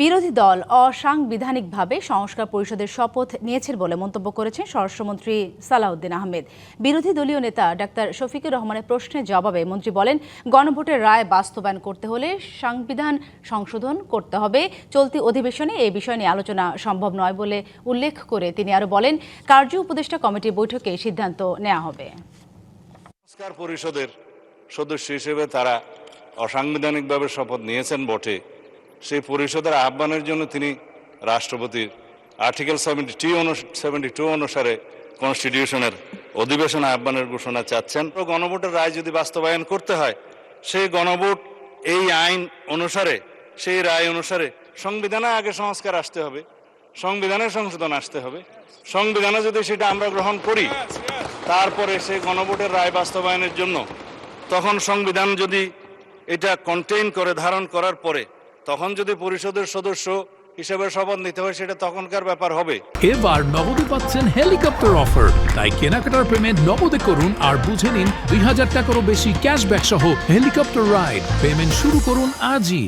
বিরোধী দল অসাংবিধানিকভাবে সংস্কার পরিষদের শপথ নিয়েছেন বলে মন্তব্য করেছেন স্বরাষ্ট্রমন্ত্রী সালাউদ্দিন আহমেদ। বিরোধী দলীয় নেতা ডাক্তার শফিকুর রহমানের প্রশ্নের জবাবে মন্ত্রী বলেন, গণভোটের রায় বাস্তবায়ন করতে হলে সংবিধান সংশোধন করতে হবে। চলতি অধিবেশনে এই বিষয় নিয়ে আলোচনা সম্ভব নয় বলে উল্লেখ করে তিনি আরও বলেন, কার্য উপদেষ্টা কমিটির বৈঠকে সিদ্ধান্ত নেওয়া হবে। সংস্কার পরিষদের সদস্য হিসেবে তারা অসাংবিধানিকভাবে শপথ নিয়েছেন বটে, সেই পরিষদের আহ্বানের জন্য তিনি রাষ্ট্রপতির আর্টিকেল 72 অনুসারে কনস্টিটিউশনের অধিবেশন আহ্বানের ঘোষণা চাচ্ছেন। গণভোটের রায় যদি বাস্তবায়ন করতে হয়, সেই গণভোট এই আইন অনুসারে, সেই রায় অনুসারে সংবিধানে আগে সংস্কার আসতে হবে, সংবিধানের সংশোধন আসতে হবে। সংবিধানে যদি সেটা আমরা গ্রহণ করি, তারপরে সেই গণভোটের রায় বাস্তবায়নের জন্য তখন সংবিধান যদি এটা কন্টেইন করে, ধারণ করার পরে তখন যদি পরিষদের সদস্য হিসেবে শপথ নিতে হয়, সেটা তখনকার ব্যাপার হবে। এবার নগদে পাচ্ছেন হেলিকপ্টার অফার, তাই কেনাকাটার পেমেন্ট নগদে করুন আর বুঝে নিন 2000 টাকারও বেশি ক্যাশব্যাক সহ হেলিকপ্টার রাইড। পেমেন্ট শুরু করুন আজই।